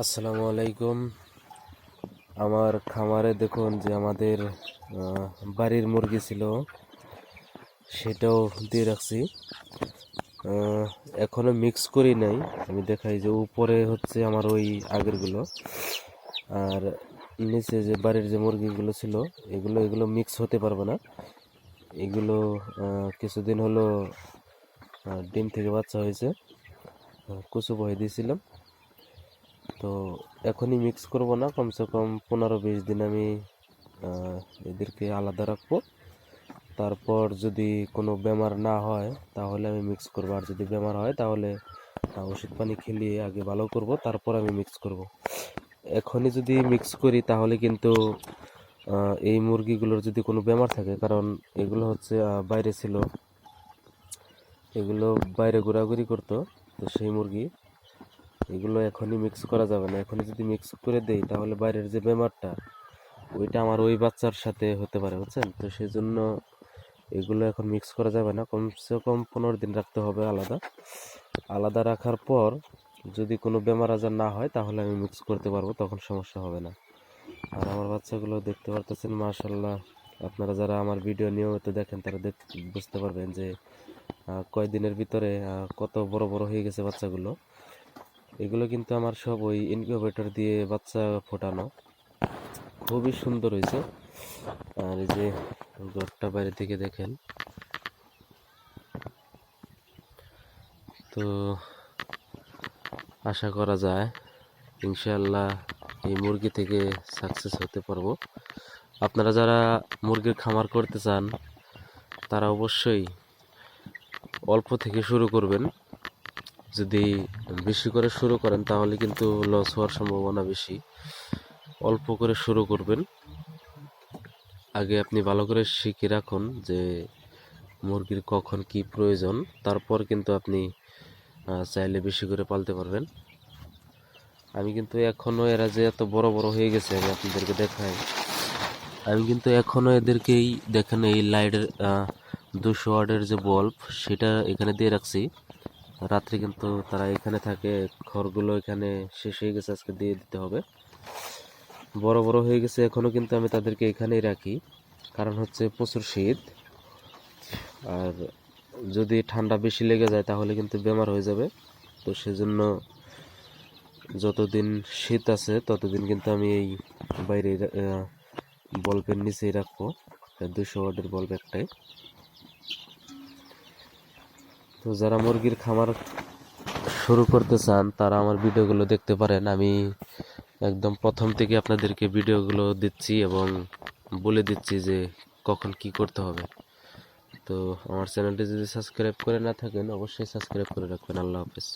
আসসালামু আলাইকুম। আমার খামারে দেখুন যে আমাদের বাড়ির মুরগি ছিল, সেটাও দিয়ে রাখছি। এখনো মিক্স করি নাই। আমি দেখাই যে উপরে হচ্ছে আমার ওই আগেরগুলো, আর নিচে যে বাড়ির যে মুরগিগুলো ছিল এগুলো মিক্স হতে পারবে না। এগুলো কিছুদিন হলো ডিম থেকে বাচ্চা হয়েছে, কুচু বহে দিয়েছিলাম। তো এখনই মিক্স করব না, কমসে কম 15-20 দিন আমি এদেরকে আলাদা রাখবো। তারপর যদি কোনো বেমার না হয় তাহলে আমি মিক্স করবো, আর যদি বেমার হয় তাহলে ওষুধ পানি খেলিয়ে আগে ভালো করব, তারপর আমি মিক্স করব। এখনই যদি মিক্স করি তাহলে কিন্তু এই মুরগিগুলোর যদি কোনো বেমার থাকে, কারণ এগুলো হচ্ছে বাইরে ছিল, এগুলো বাইরে ঘোরাঘুরি করতো, তো সেই মুরগি এগুলো এখনই মিক্স করা যাবে না। এখনই যদি মিক্স করে দেই তাহলে বাইরের যে বেমারটা ওইটা আমার ওই বাচ্চার সাথে হতে পারে, বুঝছেন? তো সেই জন্য এগুলো এখন মিক্স করা যাবে না, কমসে কম 15 দিন রাখতে হবে আলাদা। আলাদা রাখার পর যদি কোনো বেমার আজার না হয় তাহলে আমি মিক্স করতে পারবো, তখন সমস্যা হবে না। আর আমার বাচ্চাগুলো দেখতে পারতেছেন, মাশাল্লাহ। আপনারা যারা আমার ভিডিও নিয়মিত দেখেন তারা বুঝতে পারবেন যে কয়দিনের ভিতরে কত বড় বড় হয়ে গেছে বাচ্চাগুলো। এগুলো কিন্তু আমার সব ওই ইনকিউবেটর দিয়ে বাচ্চা ফোটানো, খুবই সুন্দর হয়েছে। আর এই যে ঘরটা বাইরে থেকে দেখেন, তো আশা করা যায় ইনশাআল্লাহ এই মুরগি থেকে সাকসেস হতে পারবো। আপনারা যারা মুরগির খামার করতে চান তারা অবশ্যই অল্প থেকে শুরু করবেন। যদি বেশি করে শুরু করেন তাহলে কিন্তু লস হওয়ার সম্ভাবনা বেশি। অল্প করে শুরু করবেন। আগে আপনি ভালো করে শিখে রাখুন যে মুরগির কখন কি প্রয়োজন, তারপর কিন্তু আপনি চাইলে বেশি করে পালতে পারবেন। আমি কিন্তু এখনো এরা যে এত বড় বড় হয়ে গেছে আমি আপনাদেরকে দেখাই। আমি কিন্তু এখনো এদেরকেই দেখেন, এই লাইটের 200 ওয়াটের যে বাল্ব সেটা এখানে দিয়ে রাখছি। রাত্রে কিন্তু তারা এখানে থাকে, খড়গুলো এখানে শেষ হয়ে গেছে, আজকে দিয়ে দিতে হবে। বড় বড় হয়ে গেছে এখনো, কিন্তু আমি তাদেরকে এখানেই রাখি, কারণ হচ্ছে প্রচুর শীত। আর যদি ঠান্ডা বেশি লেগে যায় তাহলে কিন্তু বেমার হয়ে যাবে। তো সেজন্য যতদিন শীত আছে ততদিন কিন্তু আমি এই বাইরে বাল্বের নিচেই রাখবো। 200 ওয়াটের বাল্ব একটাই। তো যারা মুরগির খামার শুরু করতে চান তারা আমার ভিডিওগুলো দেখতে পারেন। আমি একদম প্রথম থেকে আপনাদেরকে ভিডিওগুলো দিচ্ছি এবং বলে দিচ্ছি যে কখন কি করতে হবে। তো আমার চ্যানেলটি যদি সাবস্ক্রাইব করে না থাকেন অবশ্যই সাবস্ক্রাইব করে রাখবেন। আল্লাহ হাফেজ।